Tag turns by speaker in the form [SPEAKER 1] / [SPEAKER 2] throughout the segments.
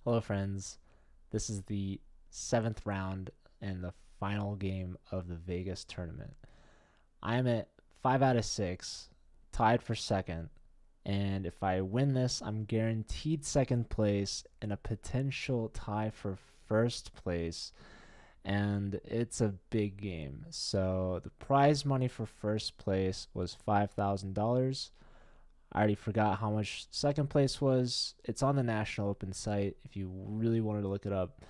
[SPEAKER 1] Hello, friends. This is the seventh round and the final game of the Vegas tournament. I am at 5 out of 6, tied for second. And if I win this, I'm guaranteed second place and a potential tie for first place. And it's a big game. So the prize money for first place was $5,000. I already forgot how much second place was. It's on the National Open site if you really wanted to look it up.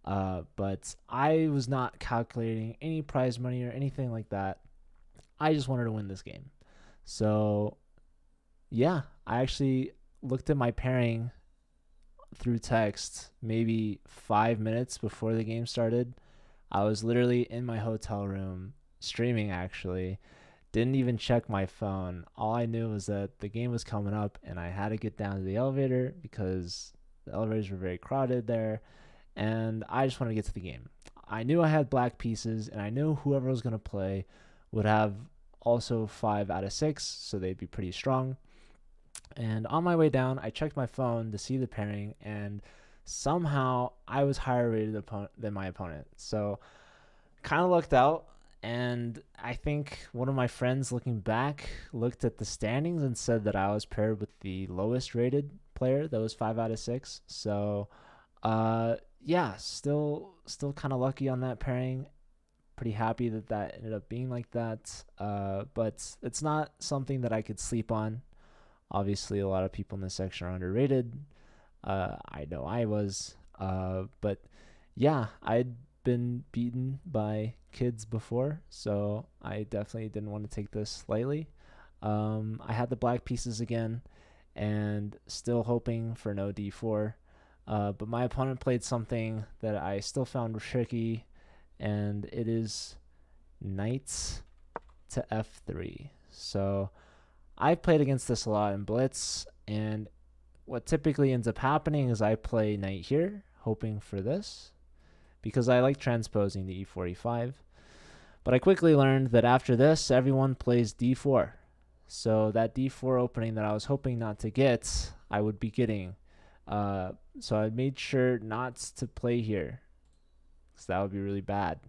[SPEAKER 1] But I was not calculating any prize money or anything like that. I just wanted to win this game. So, yeah, I actually looked at my pairing through text maybe 5 minutes before the game started. I was literally in my hotel room streaming, actually. Didn't even check my phone. All I knew was that the game was coming up and I had to get down to the elevator because the elevators were very crowded there. And I just wanted to get to the game. I knew I had black pieces and I knew whoever was going to play would have also 5 out of 6, so they'd be pretty strong. And on my way down, I checked my phone to see the pairing, and somehow I was higher rated than my opponent. So kind of lucked out. And I think one of my friends looking back looked at the standings and said that I was paired with the lowest rated player that was 5 out of 6. So yeah, still kind of lucky on that pairing. Pretty happy that that ended up being like that. But it's not something that I could sleep on. Obviously, a lot of people in this section are underrated. I know I was. But yeah, I'd been beaten by kids before, so I definitely didn't want to take this lightly. I had the black pieces again, and still hoping for no d4. But my opponent played something that I still found tricky, and it is knight to f3. So I've played against this a lot in blitz, and what typically ends up happening is I play knight here, hoping for this, because I like transposing the e4, e5. But I quickly learned that after this, everyone plays d4. So that d4 opening that I was hoping not to get, I would be getting. So I made sure not to play here, because that would be really bad.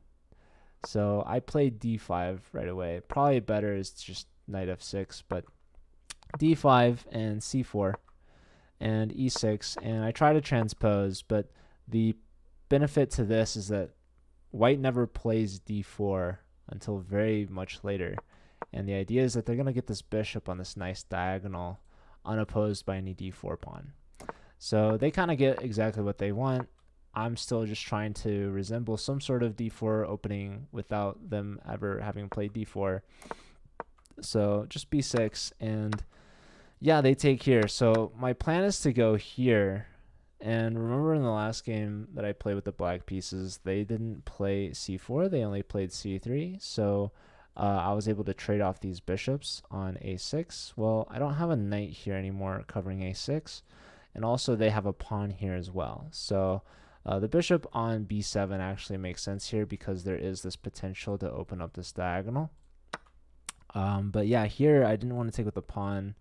[SPEAKER 1] So I played d5 right away. Probably better is just knight f6, but d5 and c4 and e6, and I try to transpose, but the benefit to this is that white never plays d4 until very much later, and the idea is that they're going to get this bishop on this nice diagonal unopposed by any d4 pawn. So they kind of get exactly what they want. I'm still just trying to resemble some sort of d4 opening without them ever having played d4. So just b6, and yeah, they take here. So my plan is to go here. And remember in the last game that I played with the black pieces, they didn't play c4. They only played c3. So I was able to trade off these bishops on a6. Well, I don't have a knight here anymore covering a6. And also they have a pawn here as well. So the bishop on b7 actually makes sense here because there is this potential to open up this diagonal. But yeah, here I didn't want to take with the pawn,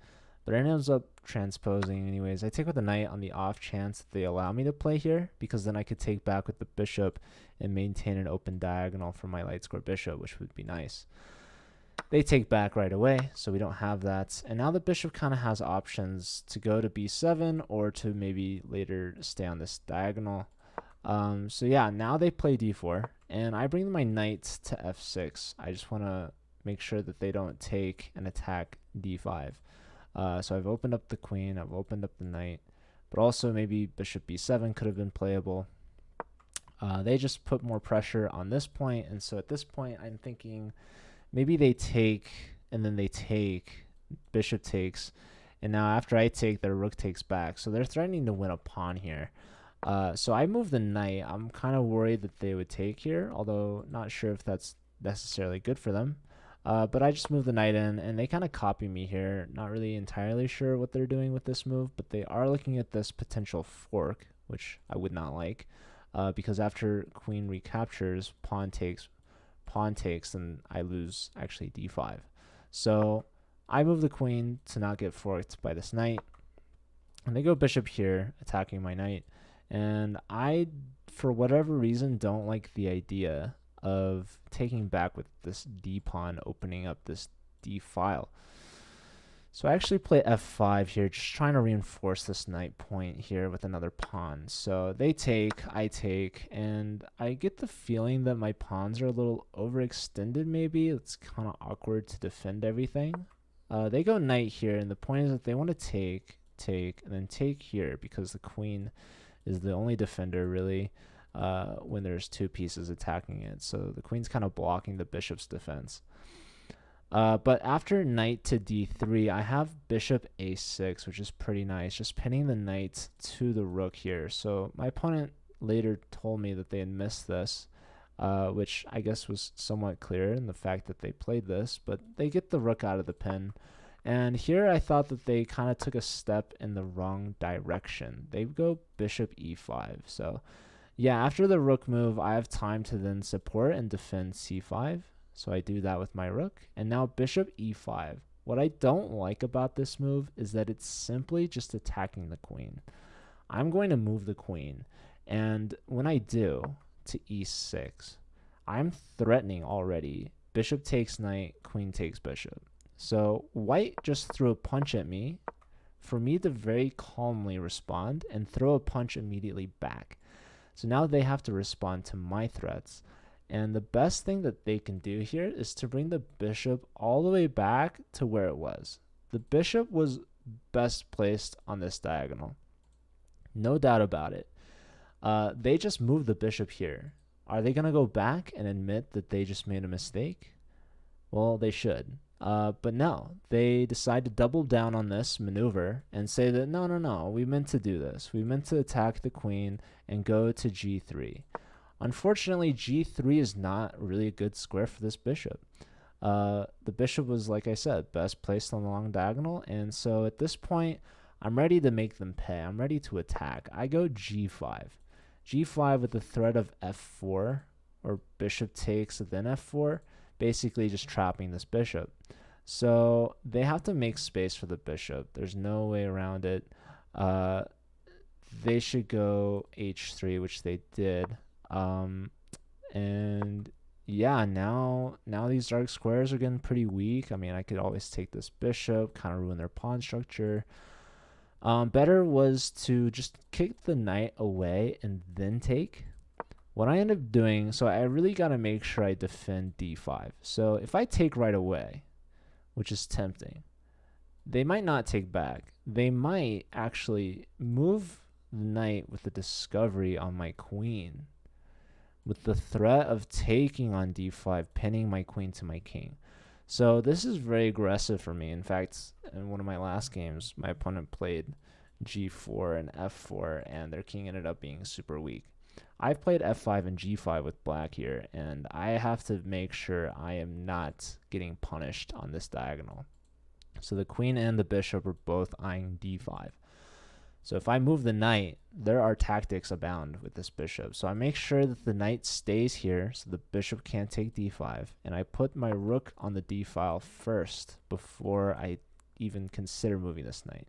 [SPEAKER 1] but I ended up transposing anyways. I take with the knight on the off chance that they allow me to play here, because then I could take back with the bishop and maintain an open diagonal for my light square bishop, which would be nice. They take back right away, so we don't have that. And now the bishop kind of has options to go to b7 or to maybe later stay on this diagonal. So yeah, now they play d4, and I bring my knight to f6. I just want to make sure that they don't take and attack d5. So I've opened up the queen, I've opened up the knight, but also maybe bishop b7 could have been playable. They just put more pressure on this point, and so at this point I'm thinking maybe they take, and then they take, bishop takes, and now after I take, their rook takes back. So they're threatening to win a pawn here. So I move the knight. I'm kind of worried that they would take here, although not sure if that's necessarily good for them. But I just move the knight in, and they kind of copy me here. Not really entirely sure what they're doing with this move, but they are looking at this potential fork, which I would not like, because after queen recaptures, pawn takes, and I lose actually d5. So I move the queen to not get forked by this knight, and they go bishop here, attacking my knight. And I, for whatever reason, don't like the idea of taking back with this d pawn, opening up this d file. So I actually play f5 here, just trying to reinforce this knight point here with another pawn. So they take, I take, and I get the feeling that my pawns are a little overextended maybe. It's kind of awkward to defend everything. They go knight here, and the point is that they want to take, and then take here because the queen is the only defender really when there's two pieces attacking it. So the queen's kind of blocking the bishop's defense. But after knight to d3, I have bishop a6, which is pretty nice, just pinning the knight to the rook here. So my opponent later told me that they had missed this, which I guess was somewhat clear in the fact that they played this, but they get the rook out of the pin. And here I thought that they kind of took a step in the wrong direction. They go bishop e5. So yeah, after the rook move, I have time to then support and defend c5. So I do that with my rook. And now bishop e5. What I don't like about this move is that it's simply just attacking the queen. I'm going to move the queen. And when I do to e6, I'm threatening already. Bishop takes knight, queen takes bishop. So white just threw a punch at me for me to very calmly respond and throw a punch immediately back. So now they have to respond to my threats. And the best thing that they can do here is to bring the bishop all the way back to where it was. The bishop was best placed on this diagonal. No doubt about it. They just moved the bishop here. Are they going to go back and admit that they just made a mistake? Well, they should. But no, they decide to double down on this maneuver and say that no, we meant to do this. We meant to attack the queen and go to g3. Unfortunately, g3 is not really a good square for this bishop. The bishop was, like I said, best placed on the long diagonal, and so at this point, I'm ready to make them pay. I'm ready to attack. I go g5. g5 with the threat of f4, or bishop takes and then f4, basically just trapping this bishop. So they have to make space for the bishop. There's no way around it. They should go h3, which they did. And yeah, now these dark squares are getting pretty weak. I mean, I could always take this bishop, kind of ruin their pawn structure. Better was to just kick the knight away and then take. What I end up doing, so I really got to make sure I defend d5. So if I take right away, which is tempting, they might not take back. They might actually move the knight with the discovery on my queen, with the threat of taking on d5, pinning my queen to my king. So this is very aggressive for me. In fact, in one of my last games, my opponent played g4 and f4, and their king ended up being super weak. I've played f5 and g5 with black here, and I have to make sure I am not getting punished on this diagonal. So the queen and the bishop are both eyeing d5. So if I move the knight, there are tactics abound with this bishop. So I make sure that the knight stays here so the bishop can't take d5. And I put my rook on the d file first before I even consider moving this knight.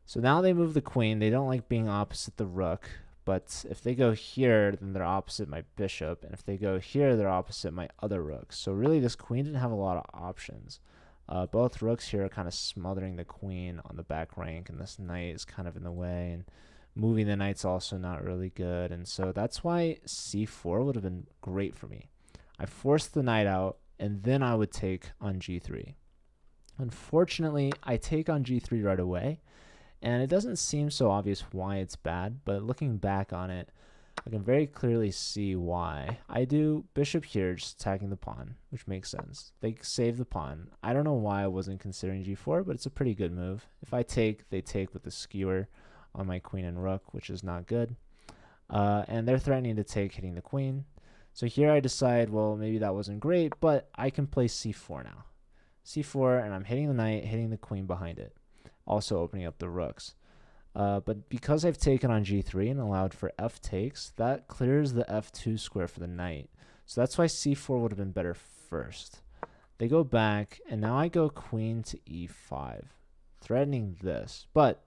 [SPEAKER 1] So now they move the queen. They don't like being opposite the rook. But if they go here, then they're opposite my bishop. And if they go here, they're opposite my other rooks. So really, this queen didn't have a lot of options. Both rooks here are kind of smothering the queen on the back rank, and this knight is kind of in the way, and moving the knight's also not really good, and so that's why c4 would have been great for me. I forced the knight out, and then I would take on g3. Unfortunately, I take on g3 right away, and it doesn't seem so obvious why it's bad, but looking back on it, I can very clearly see why. I do bishop here, just attacking the pawn, which makes sense. They save the pawn. I don't know why I wasn't considering g4, but it's a pretty good move. If I take, they take with the skewer on my queen and rook, which is not good. And they're threatening to take, hitting the queen. So here I decide, well, maybe that wasn't great, but I can play c4 now. c4, and I'm hitting the knight, hitting the queen behind it, also opening up the rooks. But because I've taken on g3 and allowed for f takes, that clears the f2 square for the knight. So that's why c4 would have been better first. They go back, and now I go queen to e5, threatening this. But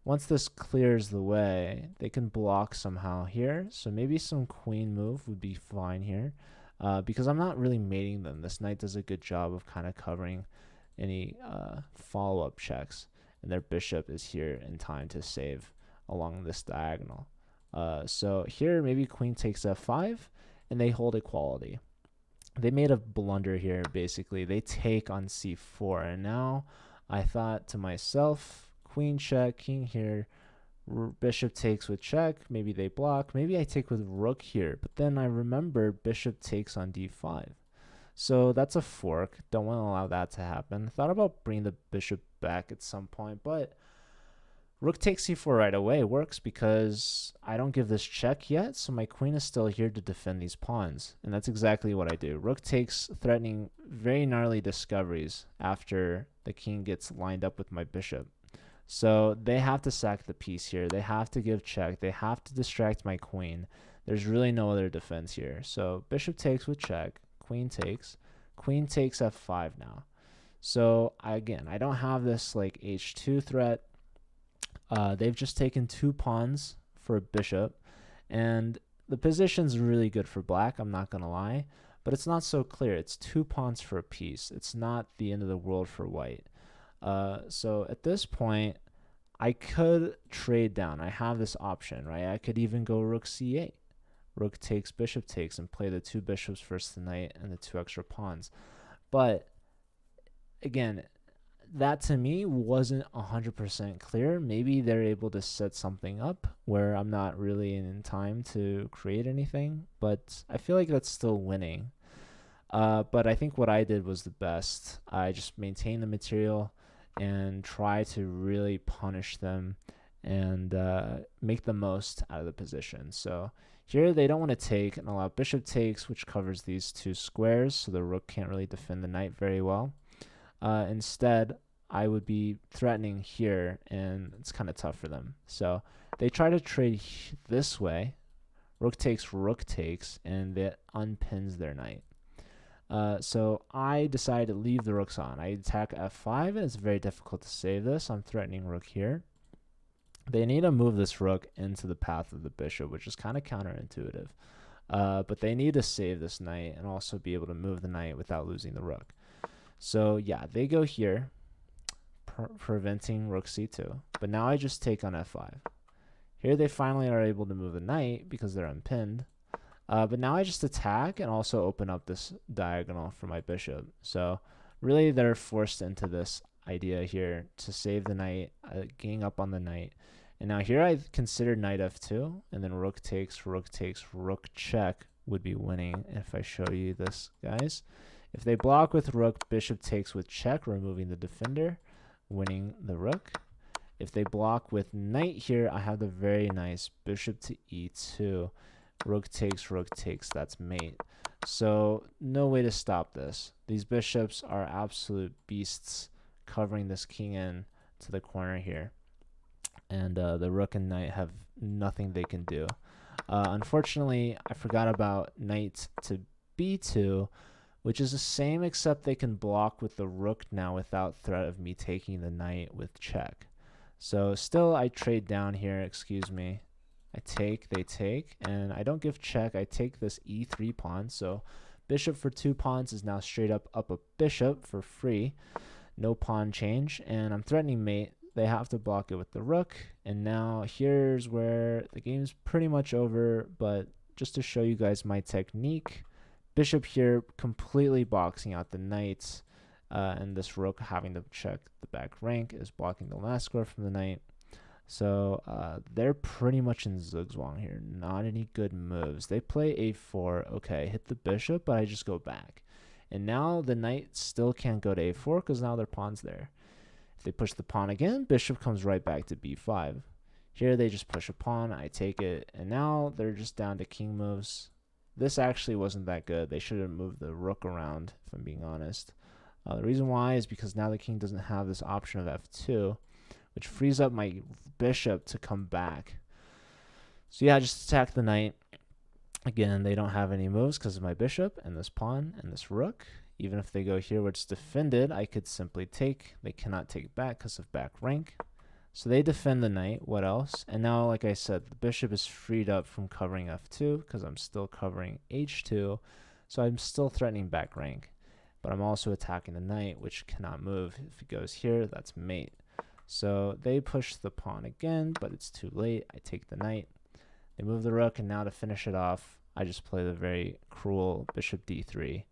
[SPEAKER 1] Once this clears the way, they can block somehow here. So maybe some queen move would be fine here. Because I'm not really mating them. This knight does a good job of kind of covering any follow-up checks. And their bishop is here in time to save along this diagonal. So here maybe queen takes f5 and they hold equality. They made a blunder here, basically. They take on c4. And now I thought to myself, queen check, king here, bishop takes with check, maybe they block, maybe I take with rook here, but then I remember bishop takes on d5. So that's a fork, don't want to allow that to happen. Thought about bringing the bishop back at some point, but rook takes c4 right away works because I don't give this check yet, so my queen is still here to defend these pawns, and that's exactly what I do. Rook takes, threatening very gnarly discoveries after the king gets lined up with my bishop. So they have to sack the piece here. They have to give check. They have to distract my queen. There's really no other defense here. So bishop takes with check. Queen takes f5 now. So again, I don't have this like h2 threat. They've just taken 2 pawns for a bishop. And the position's really good for black, I'm not going to lie. But it's not so clear. It's 2 pawns for a piece. It's not the end of the world for white. So at this point, I could trade down. I have this option, right? I could even go rook c8. Rook takes, bishop takes, and play the 2 bishops versus the knight and the 2 extra pawns. But again, that to me wasn't 100% clear. Maybe they're able to set something up where I'm not really in time to create anything, but I feel like that's still winning. But I think what I did was the best. I just maintained the material and try to really punish them and make the most out of the position. So here they don't want to take and allow bishop takes, which covers these 2 squares, so the rook can't really defend the knight very well. Instead, I would be threatening here, and it's kind of tough for them. So they try to trade this way. Rook takes, and that unpins their knight. So I decided to leave the rooks on. I attack f5, and it's very difficult to save this. I'm threatening rook here. They need to move this rook into the path of the bishop, which is kind of counterintuitive. But they need to save this knight and also be able to move the knight without losing the rook. So yeah, they go here, preventing rook c2. But now I just take on f5. Here they finally are able to move the knight because they're unpinned. But now I just attack and also open up this diagonal for my bishop. So really they're forced into this idea here to save the knight, ganging up on the knight. And now here I considered knight f2, and then rook takes, rook check would be winning if I show you this, guys. If they block with rook, bishop takes with check, removing the defender, winning the rook. If they block with knight here, I have the very nice bishop to e2. Rook takes, that's mate. So no way to stop this. These bishops are absolute beasts covering this king in to the corner here. And the rook and knight have nothing they can do. Unfortunately, I forgot about knight to b2, which is the same except they can block with the rook now without threat of me taking the knight with check. So still I trade down here, excuse me. I take, they take, and I don't give check. I take this e3 pawn. So bishop for 2 pawns is now straight up a bishop for free. No pawn change, and I'm threatening mate. They have to block it with the rook, and now here's where the game's pretty much over, but just to show you guys my technique, bishop here completely boxing out the knight, and this rook having to check the back rank is blocking the last square from the knight. So they're pretty much in zugzwang here, not any good moves. They play a4, okay, hit the bishop, but I just go back. And now the knight still can't go to a4 because now their pawn's there. If they push the pawn again, bishop comes right back to b5. Here they just push a pawn, I take it, and now they're just down to king moves. This actually wasn't that good. They should have moved the rook around, if I'm being honest. The reason why is because now the king doesn't have this option of f2, which frees up my bishop to come back. So yeah, just attack the knight. Again, they don't have any moves because of my bishop and this pawn and this rook. Even if they go here where it's defended, I could simply take. They cannot take back because of back rank. So they defend the knight. What else? And now, like I said, the bishop is freed up from covering f2 because I'm still covering h2. So I'm still threatening back rank. But I'm also attacking the knight, which cannot move. If it goes here, that's mate. So they push the pawn again, but it's too late. I take the knight. They move the rook, and now to finish it off, I just play the very cruel bishop d3.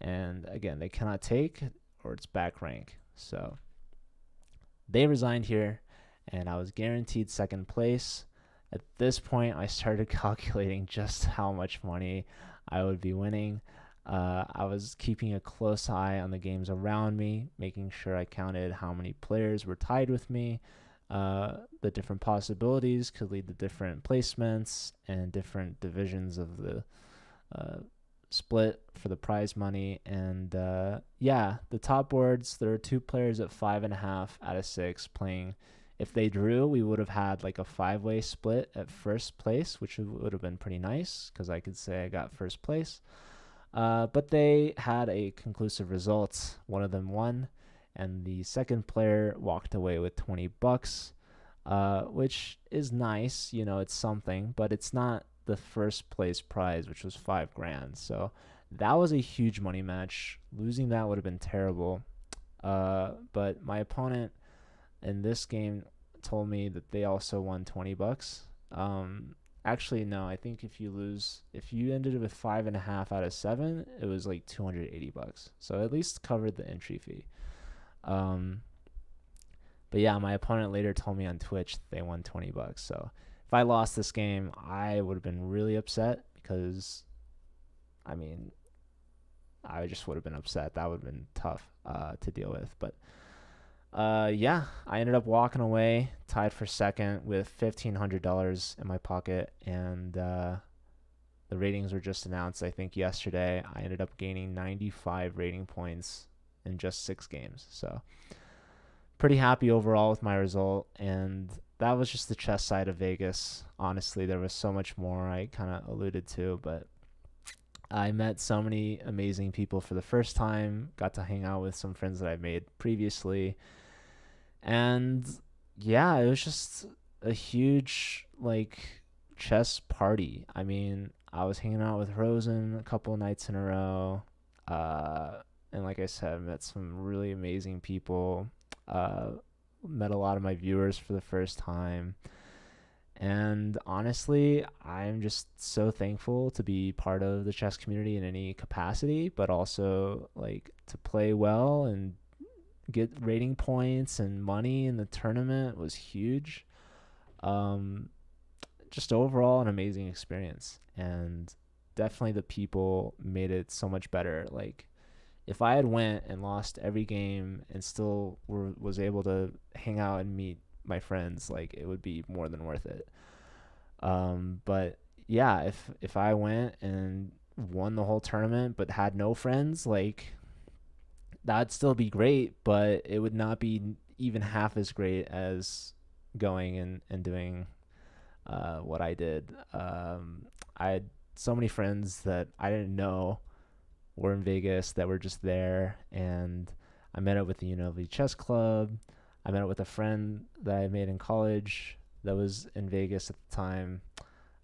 [SPEAKER 1] And again, they cannot take, or it's back rank. So they resigned here, and I was guaranteed second place. At this point, I started calculating just how much money I would be winning. I was keeping a close eye on the games around me, making sure I counted how many players were tied with me. The different possibilities could lead to different placements and different divisions of the split for the prize money. And yeah, the top boards, there are 2 players at 5.5 out of 6 playing. If they drew, we would have had like a 5-way split at first place, which would have been pretty nice because I could say I got first place. But they had a conclusive result. One of them won, and the second player walked away with $20, which is nice. You know, it's something, but it's not the first place prize, which was $5,000. So that was a huge money match. Losing that would have been terrible. But my opponent in this game told me that they also won $20. Actually, no, I think if you ended with 5.5 out of 7, it was like $280. So at least covered the entry fee. But yeah, my opponent later told me on Twitch they won $20. So if I lost this game, I would have been really upset because, I mean, I just would have been upset. That would have been tough to deal with. But yeah, I ended up walking away, tied for second with $1,500 in my pocket, and the ratings were just announced, I think, yesterday. I ended up gaining 95 rating points in just 6 games. So pretty happy overall with my result, and that was just the chess side of Vegas. Honestly, there was so much more I kind of alluded to, but I met so many amazing people for the first time, got to hang out with some friends that I made previously. And yeah, it was just a huge like chess party. I mean, I was hanging out with Rosen a couple nights in a row. And like I said, I met some really amazing people. Met a lot of my viewers for the first time. And honestly, I'm just so thankful to be part of the chess community in any capacity, but also like to play well and get rating points and money in the tournament was huge. Just overall an amazing experience, and definitely the people made it so much better. Like if I had went and lost every game and still was able to hang out and meet my friends, like it would be more than worth it. But yeah, if I went and won the whole tournament but had no friends, like that'd still be great, but it would not be even half as great as going and doing what I did. I had so many friends that I didn't know were in Vegas that were just there, and I met up with the UNLV Chess Club. I met up with a friend that I made in college that was in Vegas at the time.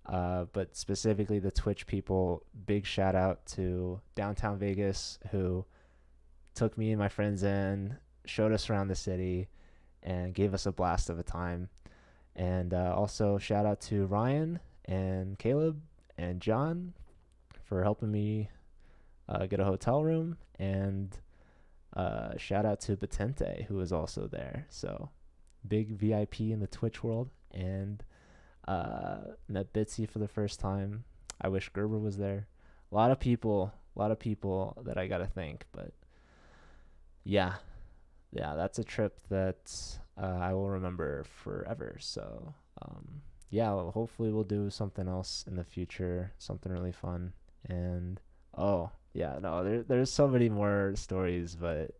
[SPEAKER 1] But specifically the Twitch people, big shout out to Downtown Vegas, who took me and my friends in, showed us around the city, and gave us a blast of a time. And also shout out to Ryan and Caleb and John for helping me get a hotel room, and shout out to Batente, who was also there. So big VIP in the Twitch world, and met Bitsy for the first time. I wish Gerber was there. A lot of people that I gotta thank, but yeah, that's a trip that I will remember forever. So yeah, well, hopefully we'll do something else in the future, something really fun. And oh yeah, no, there's so many more stories, but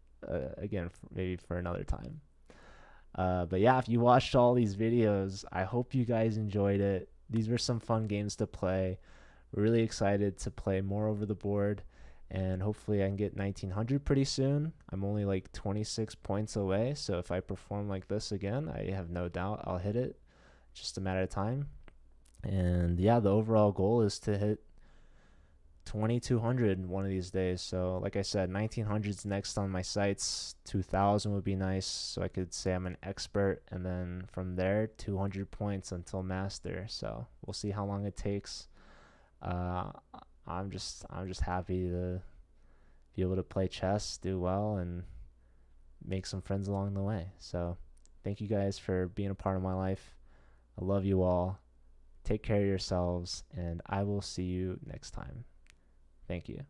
[SPEAKER 1] again, maybe for another time. But yeah, if you watched all these videos, I hope you guys enjoyed it. These were some fun games to play. We're really excited to play more over the board. and hopefully I can get 1900 pretty soon. I'm only like 26 points away, so if I perform like this again, I have no doubt I'll hit it. Just a matter of time. And yeah, the overall goal is to hit 2200 one of these days. So like I said, 1900's next on my sights. 2000 would be nice, so I could say I'm an expert, and then from there 200 points until master. So we'll see how long it takes. uh I'm just happy to be able to play chess, do well, and make some friends along the way. So thank you guys for being a part of my life. I love you all. Take care of yourselves, and I will see you next time. Thank you.